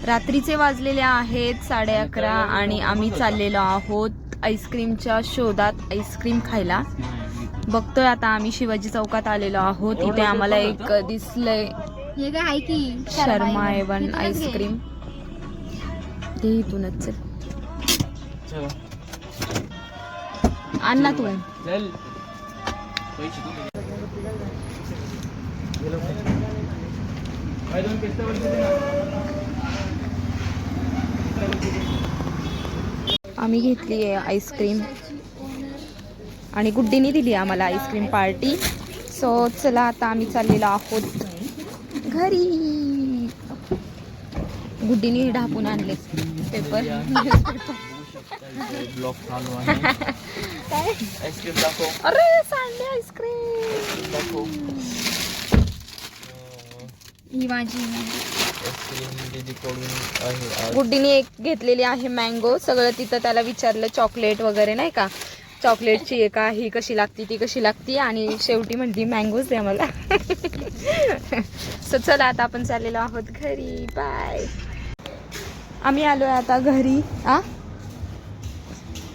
रात्रीचे वाजलेले आहेत 11:30 आणि आम्ही चाललेलो आहोत आईस्क्रीमच्या शोधात आईस्क्रीम खायला. बघतोय आता आम्ही शिवाजी चौकात आलेलो आहोत. इथे आम्हाला एक दिसलंय हे काय आहे की शर्मा एवन आईस्क्रीम. ते इथूनच आण ना तू. आम्ही घेतली आहे आईस्क्रीम आणि गुड्डीने दिली आम्हाला आईस्क्रीम पार्टी. सो चला आता आम्ही चाललेलो आहोत घरी. गुड्डीने ढापून आणले पेपर. अरे सांडले आईस्क्रीम. ही माझी गुड्डीने एक घेतलेली आहे मँगो. सगळं तिथं त्याला विचारलं चॉकलेट वगैरे नाही का, चॉकलेटची आहे का, ही कशी लागती ती कशी लागती, आणि शेवटी म्हणली मँगोच द्या मला. सो चला आता आपण चाललेलो आहोत घरी. बाय. आम्ही आलोय आता घरी.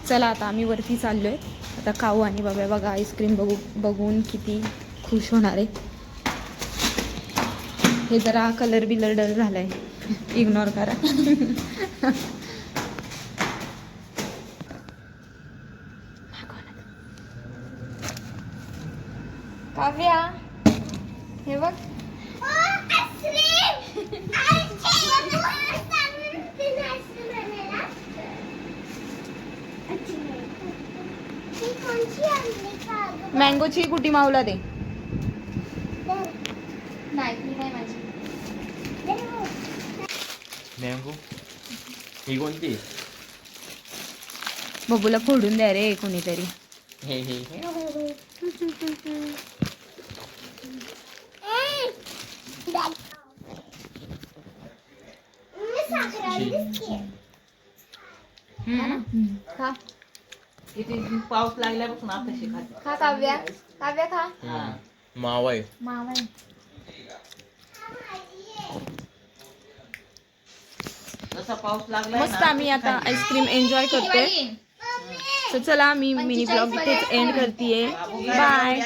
चला आता आम्ही वरती चाललोय. आता खाऊ आणि बाबा बघा आईस्क्रीम बघून किती खुश होणार आहे. हे जरा कलर बिलर डल झालाय, इग्नोर करा. काव्या हे बघ. मँगोची गुटी माऊला दे. नाही माझी मँगो ही कोणती? बबूला फोडून द्या रे कोणीतरी. खा इथे पाऊस लागल्यापासून आता शिकायचं. खा काव्या. काव्या खा. मावा आहे. मामा जसा पाऊस लागला मस्त आम्ही आता आईस्क्रीम एन्जॉय करतोय. तर चला मी मिनी ब्लॉग इथेच एंड करतेय. बाय.